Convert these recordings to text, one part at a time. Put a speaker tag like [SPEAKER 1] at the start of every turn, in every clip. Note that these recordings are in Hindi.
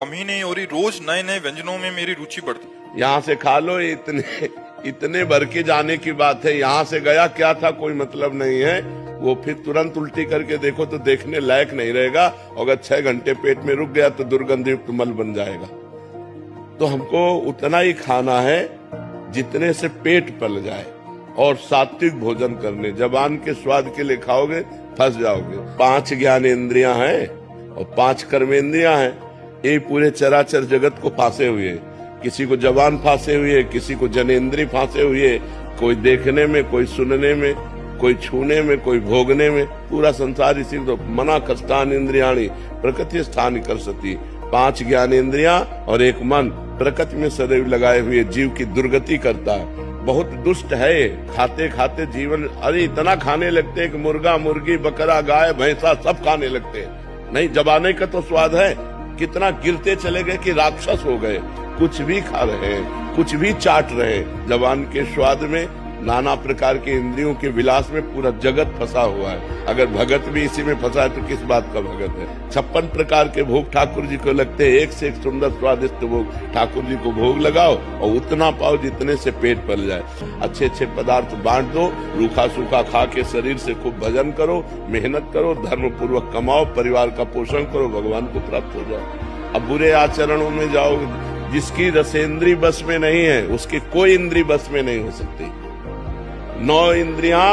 [SPEAKER 1] महीने और ही रोज नए नए व्यंजनों में मेरी रुचि बढ़ती।
[SPEAKER 2] यहाँ से खा लो, इतने भर के जाने की बात है। यहाँ से गया क्या था कोई मतलब नहीं है। वो फिर तुरंत उल्टी करके देखो तो देखने लायक नहीं रहेगा। अगर 6 घंटे पेट में रुक गया तो दुर्गंधयुक्त मल बन जाएगा। तो हमको उतना ही खाना है जितने से पेट पल जाए और सात्विक भोजन करने। जबान के स्वाद के लिए खाओगे फंस जाओगे। 5 ज्ञानेंद्रियां हैं और 5 कर्मेंद्रियां हैं। ये पूरे चराचर जगत को फांसे हुए है। किसी को जबान फांसे हुई है, किसी को जनेंद्रिय फांसे हुई है। कोई देखने में, कोई सुनने में, कोई छूने में, कोई भोगने में। पूरा संसार इसी तो मना कष्टान इंद्रियाणी प्रकृति स्थान कर सती। 5 ज्ञानेंद्रियां और 1 मन प्रकृति में सदैव लगाए हुए जीव की दुर्गति करता है। बहुत दुष्ट है। खाते खाते जीवन, अरे इतना खाने लगते हैं कि मुर्गा, मुर्गी, बकरा, गाय, भैंसा सब खाने लगते हैं। नहीं, जबाने का तो स्वाद है। कितना गिरते चले गए कि राक्षस हो गए। कुछ भी खा रहे हैं, कुछ भी चाट रहे हैं। जबान के स्वाद में, नाना प्रकार के इंद्रियों के विलास में पूरा जगत फंसा हुआ है। अगर भगत भी इसी में फंसा है तो किस बात का भगत है। 56 प्रकार के भोग ठाकुर जी को लगते हैं। एक से एक सुंदर स्वादिष्ट भोग ठाकुर जी को भोग लगाओ और उतना पाओ जितने से पेट पल जाए। अच्छे अच्छे पदार्थ बांट दो। रूखा सूखा खा के शरीर से खूब भजन करो, मेहनत करो, धर्म पूर्वक कमाओ, परिवार का पोषण करो, भगवान को प्राप्त हो जाओ। अब बुरे आचरणों में जाओगे, जिसकी रसेंद्री बस में नहीं है उसकी कोई इंद्री बस में नहीं हो सकती। 9 इंद्रियां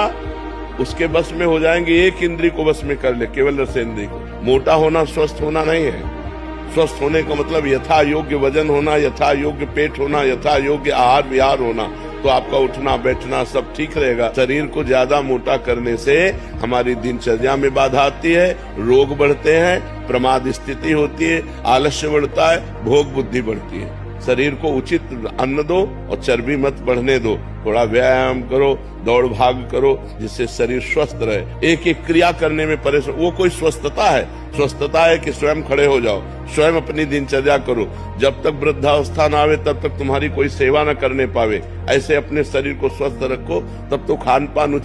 [SPEAKER 2] उसके बस में हो जाएंगी। 1 इंद्री को बस में कर ले, केवल रसेंद्री को। मोटा होना स्वस्थ होना नहीं है। स्वस्थ होने का मतलब यथा योग्य वजन होना, यथा योग्य पेट होना, यथा योग्य आहार विहार होना। तो आपका उठना बैठना सब ठीक रहेगा। शरीर को ज्यादा मोटा करने से हमारी दिनचर्या में बाधा आती है, रोग बढ़ते हैं, प्रमाद स्थिति होती है, आलस्य बढ़ता है, भोग बुद्धि बढ़ती है। शरीर को उचित अन्न दो और चर्बी मत बढ़ने दो। थोड़ा व्यायाम करो, दौड़ भाग करो, जिससे शरीर स्वस्थ रहे। एक एक क्रिया करने में परेशान, वो कोई स्वस्थता है? स्वस्थता है कि स्वयं खड़े हो जाओ, स्वयं अपनी दिनचर्या करो। जब तक वृद्धावस्था न आवे तब तक तुम्हारी कोई सेवा न करने पावे। ऐसे अपने शरीर को स्वस्थ रखो, तब तो खान पान